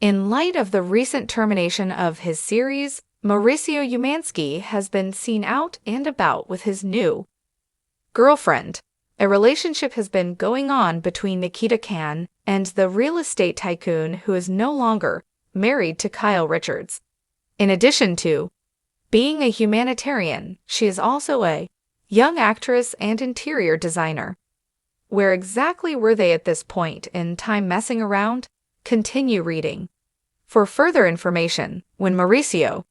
In light of the recent termination of his series, Mauricio Umansky has been seen out and about with his new girlfriend. A relationship has been going on between Nikita Khan and the real estate tycoon who is no longer married to Kyle Richards. In addition to being a humanitarian, she is also a young actress and interior designer. Where exactly were they at this point in time messing around? Continue reading. For further information, when Mauricio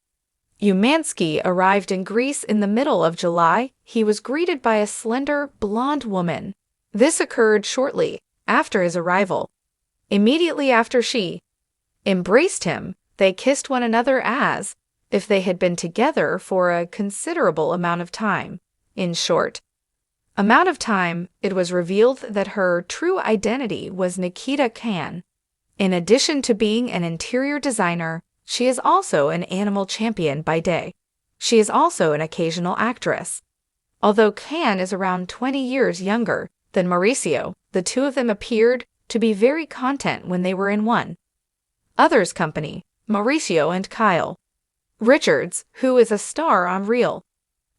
Umansky arrived in Greece in the middle of July, he was greeted by a slender, blonde woman. This occurred shortly after his arrival. Immediately after she embraced him, they kissed one another as if they had been together for a considerable amount of time. In short amount of time, it was revealed that her true identity was Nikita Khan. In addition to being an interior designer, she is also an animal champion by day. She is also an occasional actress. Although Khan is around 20 years younger than Mauricio, the two of them appeared to be very content when they were in one other's company, Mauricio and Kyle Richards, who is a star on Real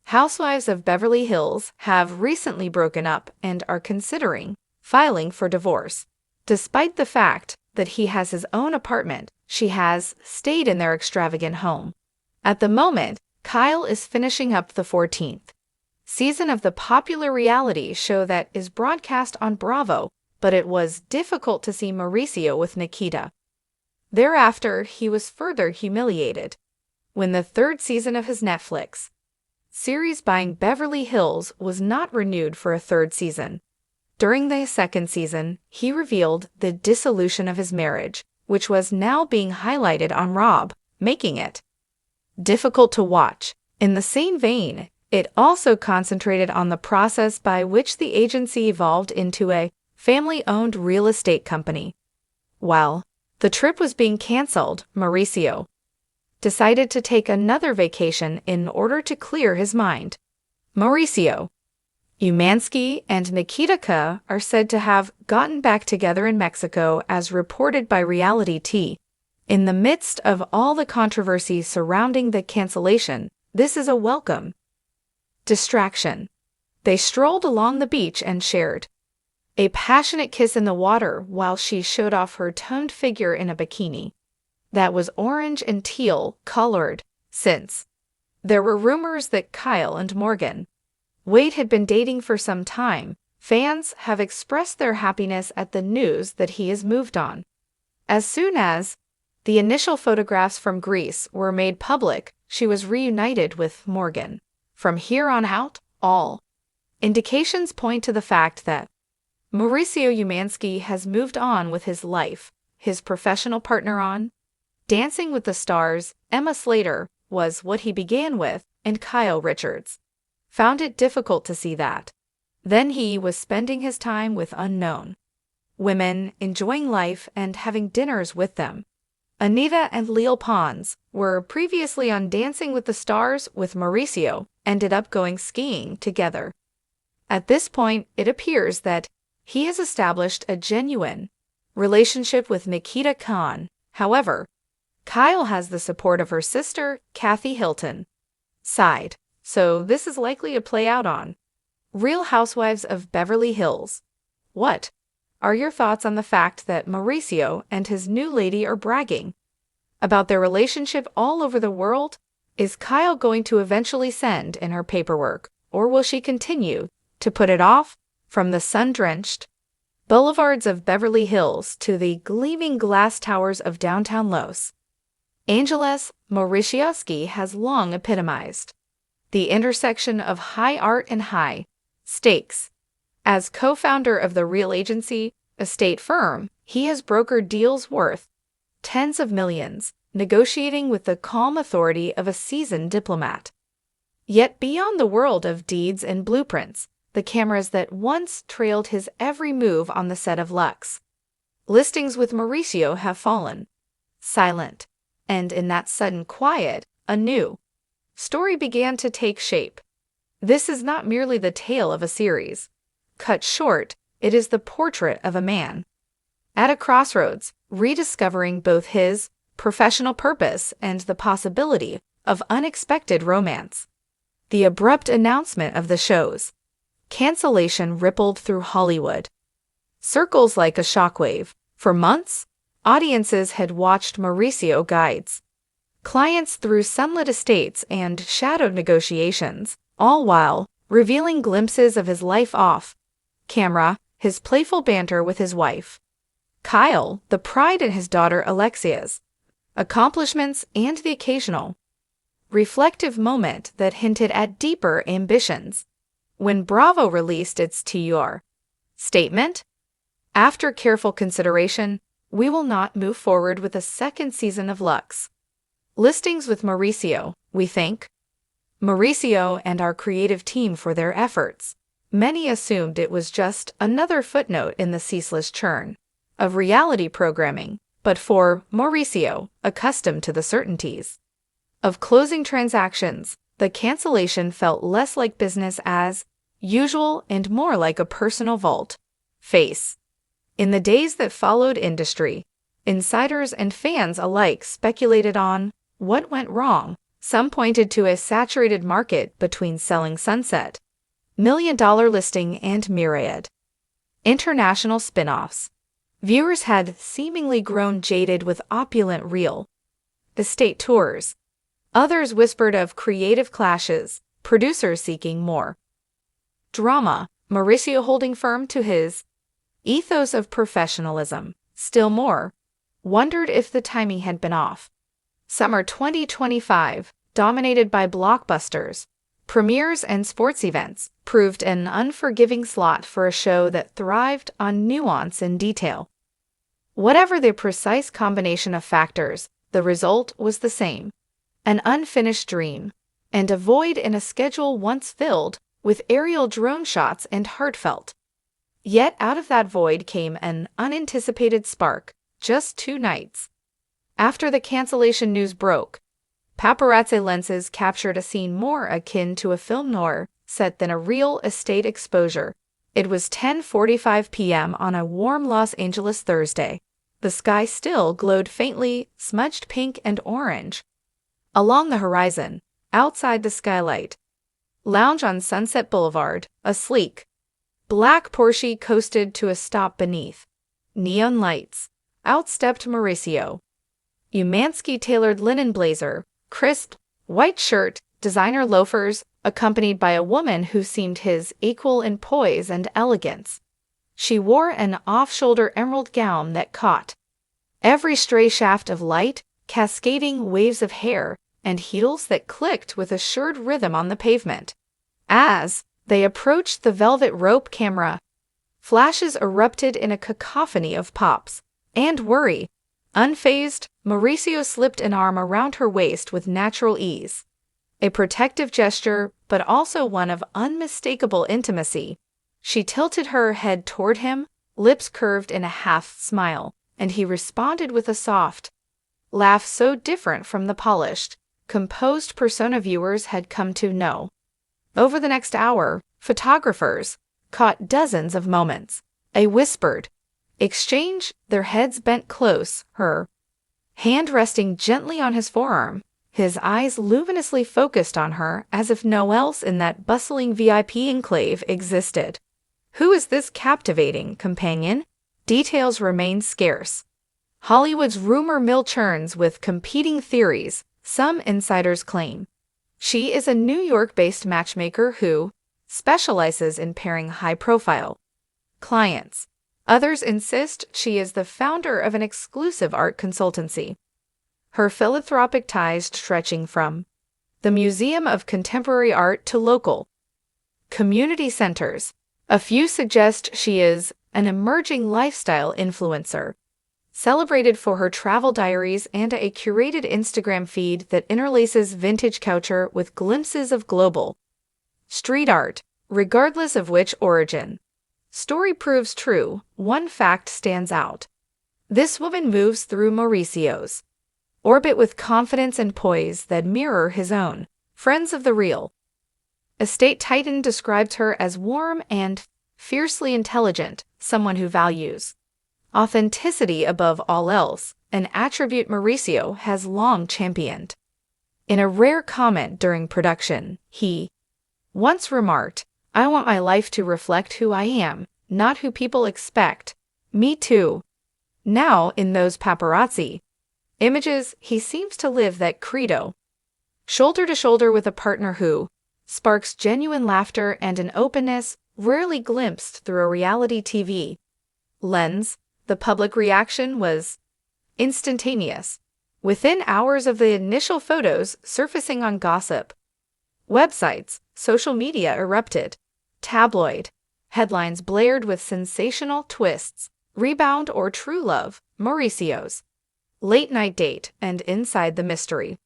Housewives of Beverly Hills, have recently broken up and are considering filing for divorce. Despite the fact that he has his own apartment, she has stayed in their extravagant home. At the moment, Kyle is finishing up the 14th season of the popular reality show that is broadcast on Bravo, but it was difficult to see Mauricio with Nikita. Thereafter, he was further humiliated when the third season of his Netflix series Buying Beverly Hills was not renewed for a third season. During the second season, he revealed the dissolution of his marriage, which was now being highlighted on Rob, making it difficult to watch. In the same vein, it also concentrated on the process by which the agency evolved into a family-owned real estate company. While the trip was being canceled, Mauricio decided to take another vacation in order to clear his mind. Mauricio Umansky and Nikita Khan are said to have gotten back together in Mexico, as reported by Reality T. In the midst of all the controversy surrounding the cancellation, this is a welcome distraction. They strolled along the beach and shared a passionate kiss in the water while she showed off her toned figure in a bikini that was orange and teal colored. Since there were rumors that Kyle and Morgan Wade had been dating for some time, fans have expressed their happiness at the news that he has moved on. As soon as the initial photographs from Greece were made public, she was reunited with Morgan. From here on out, all indications point to the fact that Mauricio Umansky has moved on with his life. His professional partner on Dancing with the Stars, Emma Slater, was what he began with, and Kyle Richards found it difficult to see that. Then he was spending his time with unknown women, enjoying life and having dinners with them. Anita and Lil Pons were previously on Dancing with the Stars with Mauricio, ended up going skiing together. At this point, it appears that he has established a genuine relationship with Nikita Khan. However, Kyle has the support of her sister, Kathy Hilton, side, so this is likely to play out on Real Housewives of Beverly Hills. What are your thoughts on the fact that Mauricio and his new lady are bragging about their relationship all over the world? Is Kyle going to eventually send in her paperwork, or will she continue to put it off? From the sun-drenched boulevards of Beverly Hills to the gleaming glass towers of downtown Los Angeles, Mauricio has long epitomized the intersection of high art and high stakes. As co-founder of the Real Agency, a state firm, he has brokered deals worth tens of millions, negotiating with the calm authority of a seasoned diplomat. Yet beyond the world of deeds and blueprints, the cameras that once trailed his every move on the set of Lux listings with Mauricio have fallen silent, and in that sudden quiet, a new story began to take shape. This is not merely the tale of a series cut short, it is the portrait of a man At a crossroads, rediscovering both his professional purpose and the possibility of unexpected romance. The abrupt announcement of the show's cancellation rippled through Hollywood. Circles like a shockwave. For months, audiences had watched Mauricio guides clients through sunlit estates and shadowed negotiations, all while revealing glimpses of his life off camera, his playful banter with his wife Kyle, the pride in his daughter Alexia's accomplishments, and the occasional reflective moment that hinted at deeper ambitions. When Bravo released its TR statement, after careful consideration, we will not move forward with a second season of Lux listings with Mauricio, we thank Mauricio and our creative team for their efforts. Many assumed it was just another footnote in the ceaseless churn of reality programming, but for Mauricio, accustomed to the certainties of closing transactions, the cancellation felt less like business as usual and more like a personal vault face. In the days that followed, industry insiders and fans alike speculated on what went wrong. Some pointed to a saturated market between selling Sunset, million-dollar listing, and myriad international spin-offs. Viewers had seemingly grown jaded with opulent real estate tours. Others whispered of creative clashes, producers seeking more drama, Mauricio holding firm to his ethos of professionalism. Still more wondered if the timing had been off. Summer 2025, dominated by blockbusters, premieres, and sports events, proved an unforgiving slot for a show that thrived on nuance and detail. Whatever the precise combination of factors, the result was the same: an unfinished dream, and a void in a schedule once filled with aerial drone shots and heartfelt. Yet out of that void came an unanticipated spark. Just 2 nights after the cancellation news broke, paparazzi lenses captured a scene more akin to a film noir set than a real estate exposure. It was 10:45 p.m. on a warm Los Angeles Thursday. The sky still glowed faintly, smudged pink and orange. Along the horizon, outside the skylight lounge on Sunset Boulevard, a sleek black Porsche coasted to a stop beneath neon lights. Out stepped Mauricio Umansky, tailored linen blazer, crisp white shirt, designer loafers, accompanied by a woman who seemed his equal in poise and elegance. She wore an off-shoulder emerald gown that caught every stray shaft of light, cascading waves of hair, and heels that clicked with assured rhythm on the pavement. As they approached the velvet rope camera, flashes erupted in a cacophony of pops and worry. Unfazed, Mauricio slipped an arm around her waist with natural ease. A protective gesture, but also one of unmistakable intimacy. She tilted her head toward him, lips curved in a half smile, and he responded with a soft laugh so different from the polished, composed persona viewers had come to know. Over the next hour, photographers caught dozens of moments. A whispered exchange, their heads bent close, her hand resting gently on his forearm, his eyes luminously focused on her as if no one else in that bustling VIP enclave existed. Who is this captivating companion? Details remain scarce. Hollywood's rumor mill churns with competing theories. Some insiders claim she is a New York-based matchmaker who specializes in pairing high-profile clients. Others insist she is the founder of an exclusive art consultancy, her philanthropic ties stretching from the Museum of Contemporary Art to local community centers. A few suggest she is an emerging lifestyle influencer, celebrated for her travel diaries and a curated Instagram feed that interlaces vintage culture with glimpses of global street art. Regardless of which origin story proves true, one fact stands out. This woman moves through Mauricio's orbit with confidence and poise that mirror his own. Friends of the Real Estate Titan described her as warm and fiercely intelligent, someone who values Authenticity above all else, an attribute Mauricio has long championed. In a rare comment during production, he once remarked, "I want my life to reflect who I am, not who people expect. Me too." Now, in those paparazzi images, he seems to live that credo. Shoulder to shoulder with a partner who sparks genuine laughter and an openness rarely glimpsed through a reality TV lens. The public reaction was instantaneous. Within hours of the initial photos surfacing on gossip websites, social media erupted. Tabloid headlines blared with sensational twists, rebound or true love, Mauricio's late-night date, and inside the mystery.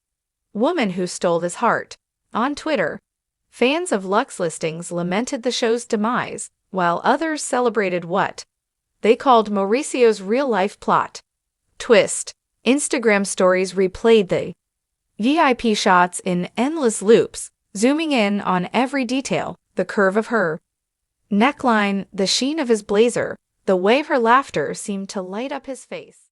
Woman who stole his heart. On Twitter, fans of Lux listings lamented the show's demise, while others celebrated what they called Mauricio's real-life plot twist. Instagram stories replayed the VIP shots in endless loops, zooming in on every detail, the curve of her neckline, the sheen of his blazer, the way her laughter seemed to light up his face.